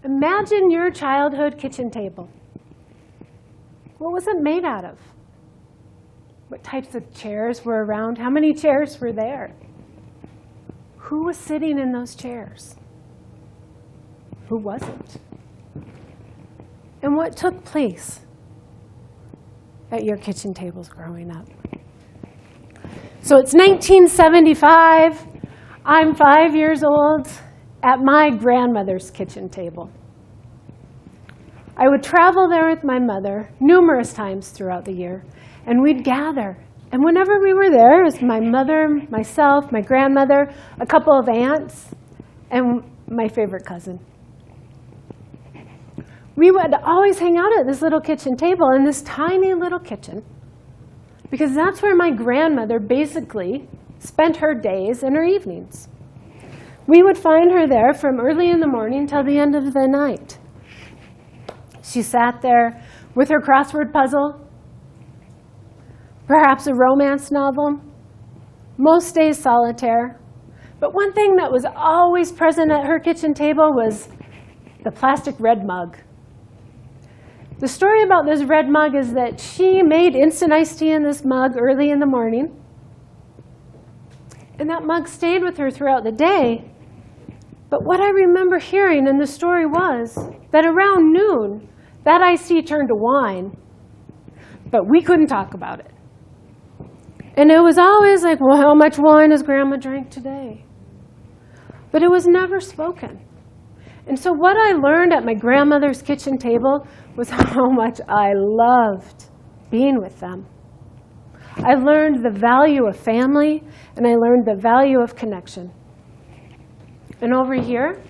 Imagine your childhood kitchen table. What was it made out of? What types of chairs were around? How many chairs were there? Who was sitting in those chairs? Who wasn't? And what took place at your kitchen tables growing up? So it's 1975. I'm 5 years old at my grandmother's kitchen table. I would travel there with my mother numerous times throughout the year, and we'd gather. And whenever we were there, it was my mother, myself, my grandmother, a couple of aunts, and my favorite cousin. We would always hang out at this little kitchen table in this tiny little kitchen, because that's where my grandmother basically spent her days and her evenings. We would find her there from early in the morning till the end of the night. She sat there with her crossword puzzle, perhaps a romance novel, most days solitaire. But one thing that was always present at her kitchen table was the plastic red mug. The story about this red mug is that she made instant iced tea in this mug early in the morning, and that mug stayed with her throughout the day. But what I remember hearing in the story was that around noon, that iced tea turned to wine, but we couldn't talk about it. And it was always like, well, how much wine has Grandma drank today? But it was never spoken. And so what I learned at my grandmother's kitchen table was how much I loved being with them. I learned the value of family, and I learned the value of connection. And over here,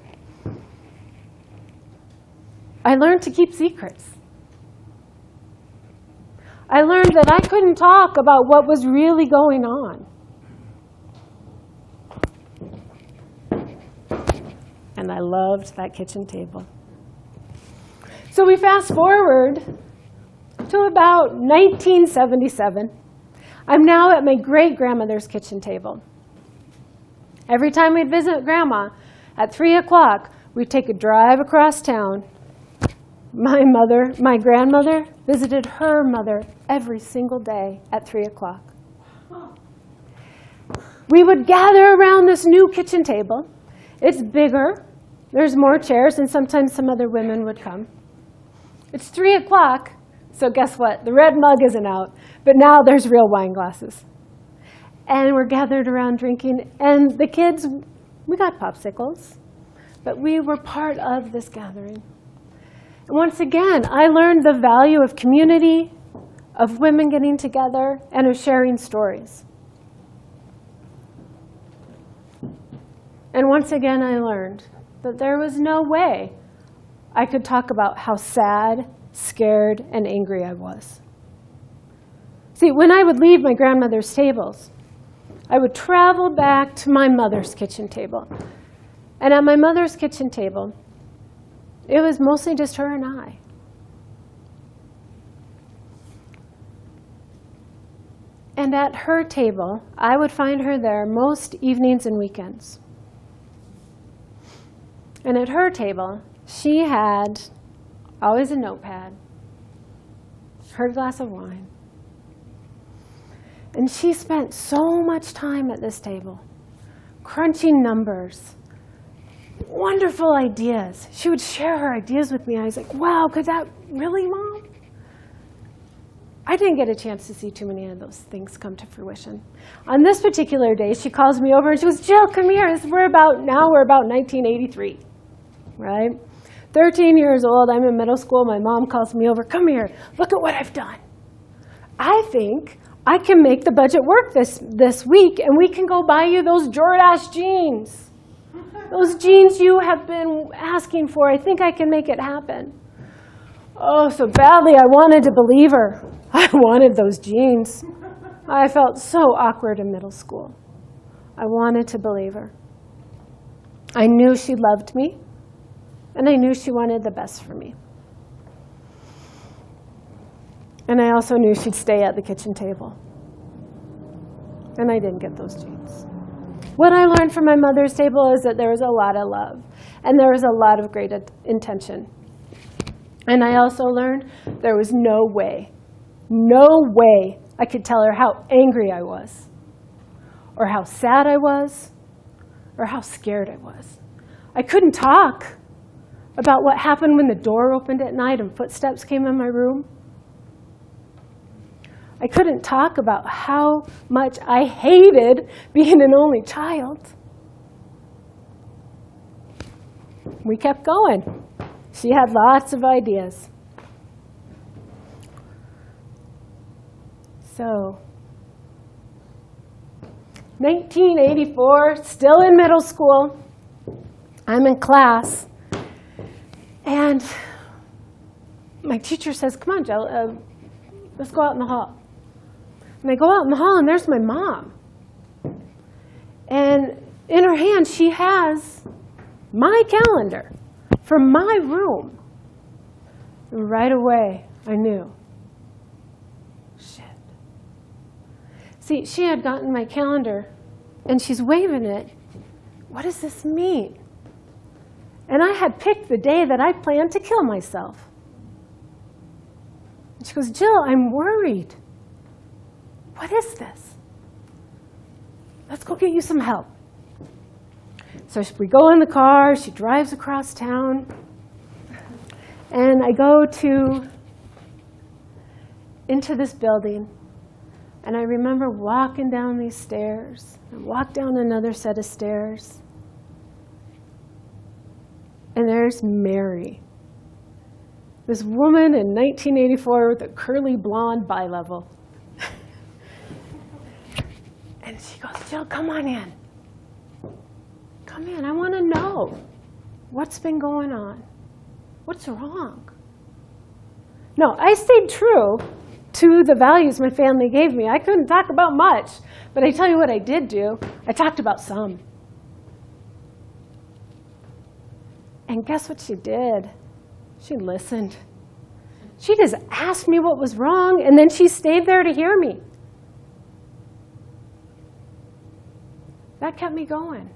I learned to keep secrets. I learned that I couldn't talk about what was really going on. And I loved that kitchen table. So we fast forward to about 1977. I'm now at my great-grandmother's kitchen table. Every time we'd visit Grandma, at 3 o'clock, we'd take a drive across town. My grandmother, visited her mother every single day at 3 o'clock. We would gather around this new kitchen table. It's bigger. There's more chairs, and sometimes some other women would come. It's 3 o'clock, so guess what? The red mug isn't out, but now there's real wine glasses. And we're gathered around drinking, and the kids, we got popsicles, but we were part of this gathering. And once again, I learned the value of community, of women getting together, and of sharing stories. And once again, I learned that there was no way I could talk about how sad, scared, and angry I was. See, when I would leave my grandmother's tables, I would travel back to my mother's kitchen table. And at my mother's kitchen table, it was mostly just her and I. And at her table, I would find her there most evenings and weekends. And at her table, she had always a notepad, her glass of wine. And she spent so much time at this table, crunching numbers, wonderful ideas. She would share her ideas with me. I was like, wow, could that really, Mom? I didn't get a chance to see too many of those things come to fruition. On this particular day, she calls me over and she goes, Jill, come here. We're about 1983, right? 13 years old, I'm in middle school. My mom calls me over, come here, look at what I've done. I think I can make the budget work this week, and we can go buy you those Jordache jeans. Those jeans you have been asking for. I think I can make it happen. Oh, so badly I wanted to believe her. I wanted those jeans. I felt so awkward in middle school. I wanted to believe her. I knew she loved me, and I knew she wanted the best for me. And I also knew she'd stay at the kitchen table. And I didn't get those jeans. What I learned from my mother's table is that there was a lot of love. And there was a lot of great intention. And I also learned there was no way I could tell her how angry I was, or how sad I was, or how scared I was. I couldn't talk about what happened when the door opened at night and footsteps came in my room. I couldn't talk about how much I hated being an only child. We kept going. She had lots of ideas. So, 1984, still in middle school. I'm in class. And my teacher says, come on, Jill, let's go out in the hall. And I go out in the hall, and there's my mom. And in her hand, she has my calendar from my room. And right away, I knew. Shit. See, she had gotten my calendar, and she's waving it. What does this mean? And I had picked the day that I planned to kill myself. And she goes, Jill, I'm worried. What is this? Let's go get you some help. So we go in the car. She drives across town. And I go into this building. And I remember walking down these stairs. And walk down another set of stairs. And there's Mary. This woman in 1984 with a curly blonde bi-level. And she goes, Jill, come on in. Come in, I want to know what's been going on. What's wrong? No, I stayed true to the values my family gave me. I couldn't talk about much, but I tell you what I did do. I talked about some. And guess what she did? She listened. She just asked me what was wrong, and then she stayed there to hear me. That kept me going.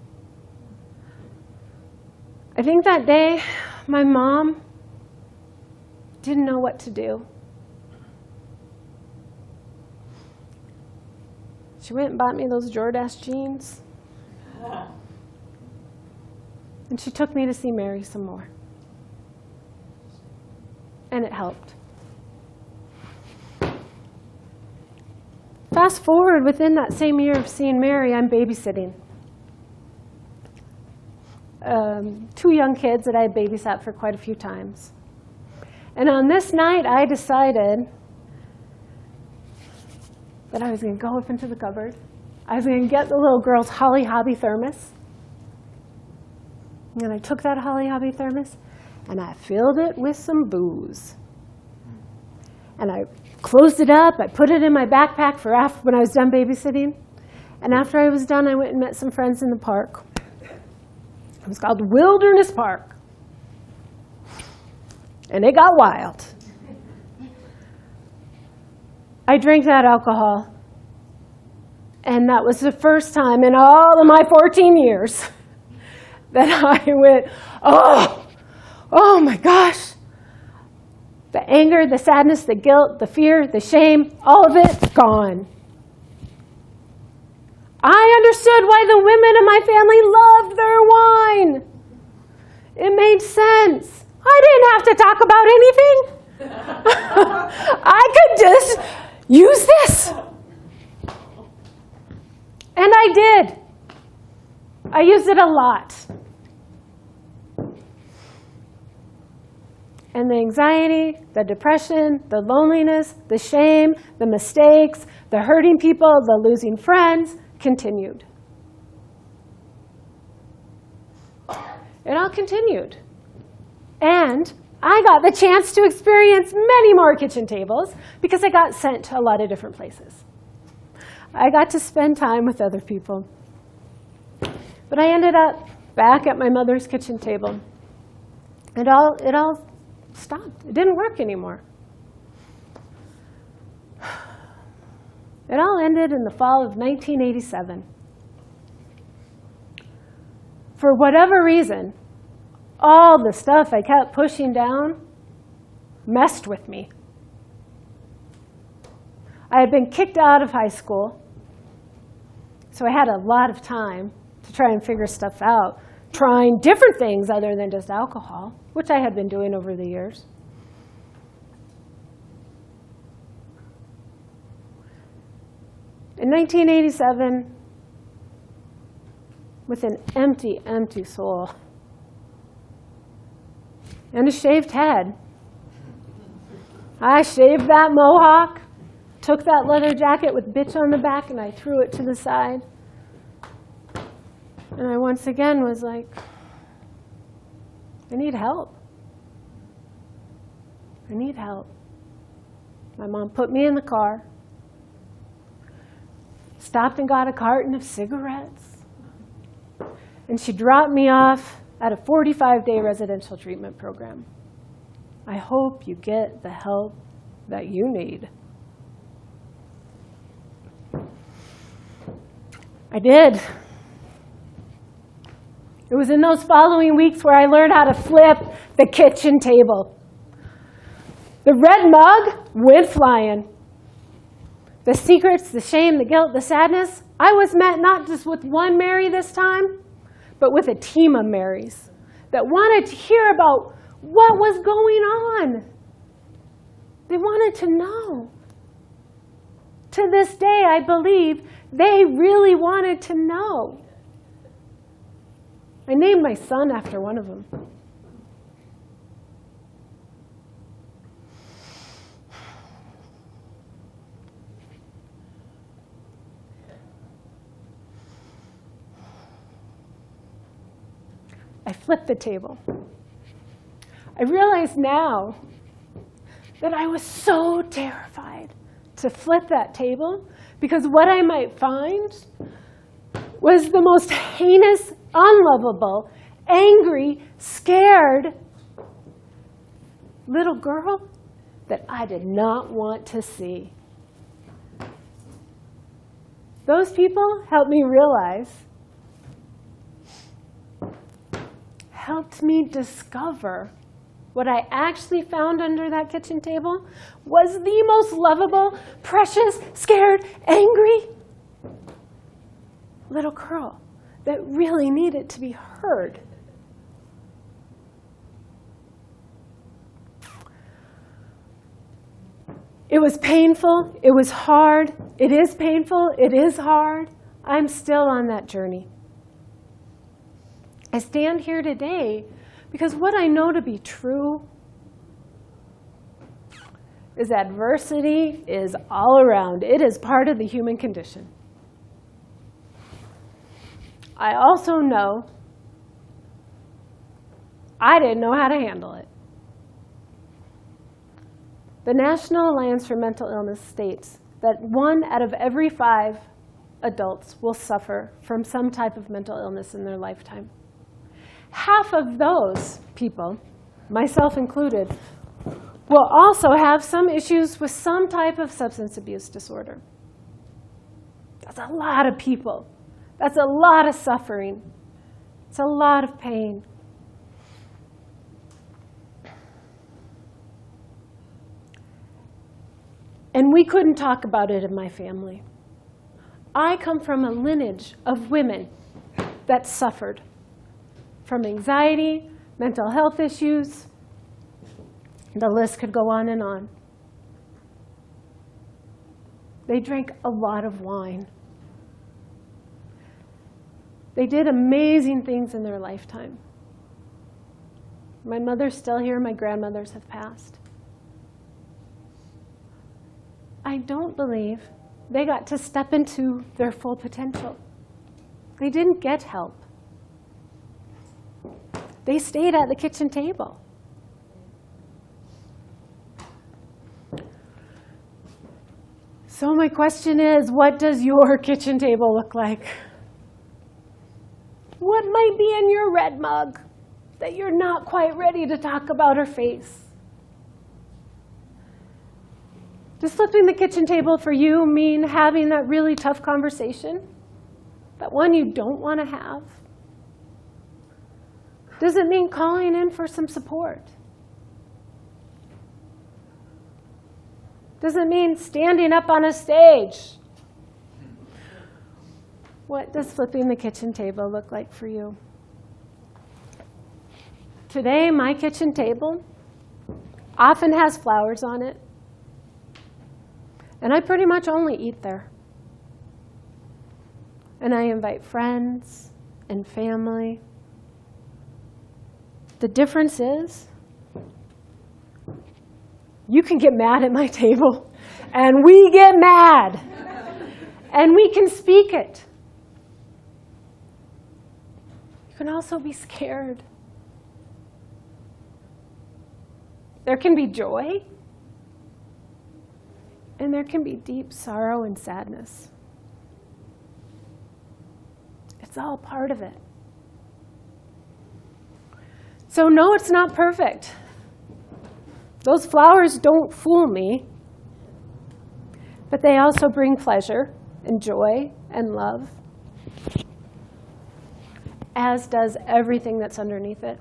I think that day, my mom didn't know what to do. She went and bought me those Jordache jeans. And she took me to see Mary some more. And it helped. Fast forward, within that same year of seeing Mary, I'm babysitting. 2 young kids that I had babysat for quite a few times. And on this night, I decided that I was going to go up into the cupboard. I was going to get the little girl's Holly Hobby thermos. And I took that Holly Hobby thermos, and I filled it with some booze. And I closed it up. I put it in my backpack for after when I was done babysitting. And after I was done, I went and met some friends in the park. It was called Wilderness Park. And it got wild. I drank that alcohol. And that was the first time in all of my 14 years that I went, oh my gosh. The anger, the sadness, the guilt, the fear, the shame, all of it gone. I understood why the women in my family loved their wine. It made sense. I didn't have to talk about anything. I could just use this. And I did. I used it a lot. And the anxiety, the depression, the loneliness, the shame, the mistakes, the hurting people, the losing friends continued. It all continued. And I got the chance to experience many more kitchen tables because I got sent to a lot of different places. I got to spend time with other people. But I ended up back at my mother's kitchen table. It all stopped. It didn't work anymore. It all ended in the fall of 1987. For whatever reason, all the stuff I kept pushing down messed with me. I had been kicked out of high school, so I had a lot of time to try and figure stuff out, trying different things other than just alcohol, which I had been doing over the years. In 1987, with an empty, empty soul and a shaved head, I shaved that mohawk, took that leather jacket with bitch on the back, and I threw it to the side. And I once again was like, I need help. I need help. My mom put me in the car, stopped and got a carton of cigarettes, and she dropped me off at a 45-day residential treatment program. I hope you get the help that you need. I did. It was in those following weeks where I learned how to flip the kitchen table. The red mug went flying. The secrets, the shame, the guilt, the sadness, I was met not just with one Mary this time, but with a team of Marys that wanted to hear about what was going on. They wanted to know. To this day, I believe they really wanted to know. I named my son after one of them. I flipped the table. I realize now that I was so terrified to flip that table because what I might find was the most heinous, unlovable, angry, scared little girl that I did not want to see. Those people helped me realize, helped me discover what I actually found under that kitchen table was the most lovable, precious, scared, angry little girl that really needed to be heard. It was painful. It was hard. It is painful. It is hard. I'm still on that journey. I stand here today because what I know to be true is adversity is all around. It is part of the human condition. I also know I didn't know how to handle it. The National Alliance for Mental Illness states that 1 out of every 5 adults will suffer from some type of mental illness in their lifetime. Half of those people, myself included, will also have some issues with some type of substance abuse disorder. That's a lot of people. That's a lot of suffering. It's a lot of pain. And we couldn't talk about it in my family. I come from a lineage of women that suffered from anxiety, mental health issues. The list could go on and on. They drank a lot of wine. They did amazing things in their lifetime. My mother's still here. My grandmothers have passed. I don't believe they got to step into their full potential. They didn't get help. They stayed at the kitchen table. So my question is, what does your kitchen table look like? What might be in your red mug that you're not quite ready to talk about or face? Does flipping the kitchen table for you mean having that really tough conversation? That one you don't want to have? Does it mean calling in for some support? Does it mean standing up on a stage? What does flipping the kitchen table look like for you? Today, my kitchen table often has flowers on it, and I pretty much only eat there. And I invite friends and family. The difference is, you can get mad at my table, and we get mad, and we can speak it. You can also be scared. There can be joy, and there can be deep sorrow and sadness. It's all part of it. So no, it's not perfect. Those flowers don't fool me, but they also bring pleasure and joy and love, as does everything that's underneath it.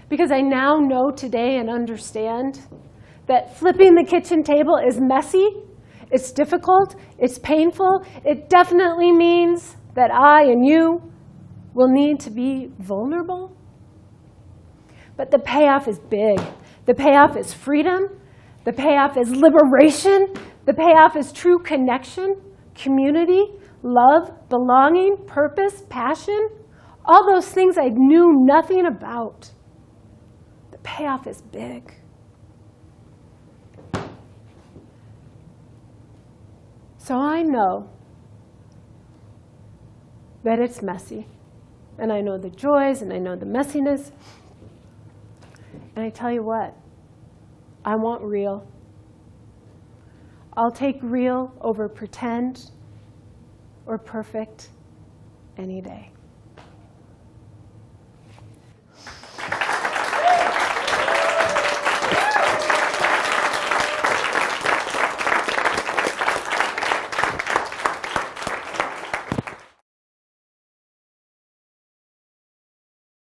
Because I now know today and understand that flipping the kitchen table is messy, it's difficult, it's painful. It definitely means that I and you will need to be vulnerable. But the payoff is big. The payoff is freedom. The payoff is liberation. The payoff is true connection, community, love, belonging, purpose, passion. All those things I knew nothing about. The payoff is big. So I know that it's messy. And I know the joys, and I know the messiness. And I tell you what, I want real. I'll take real over pretend or perfect any day.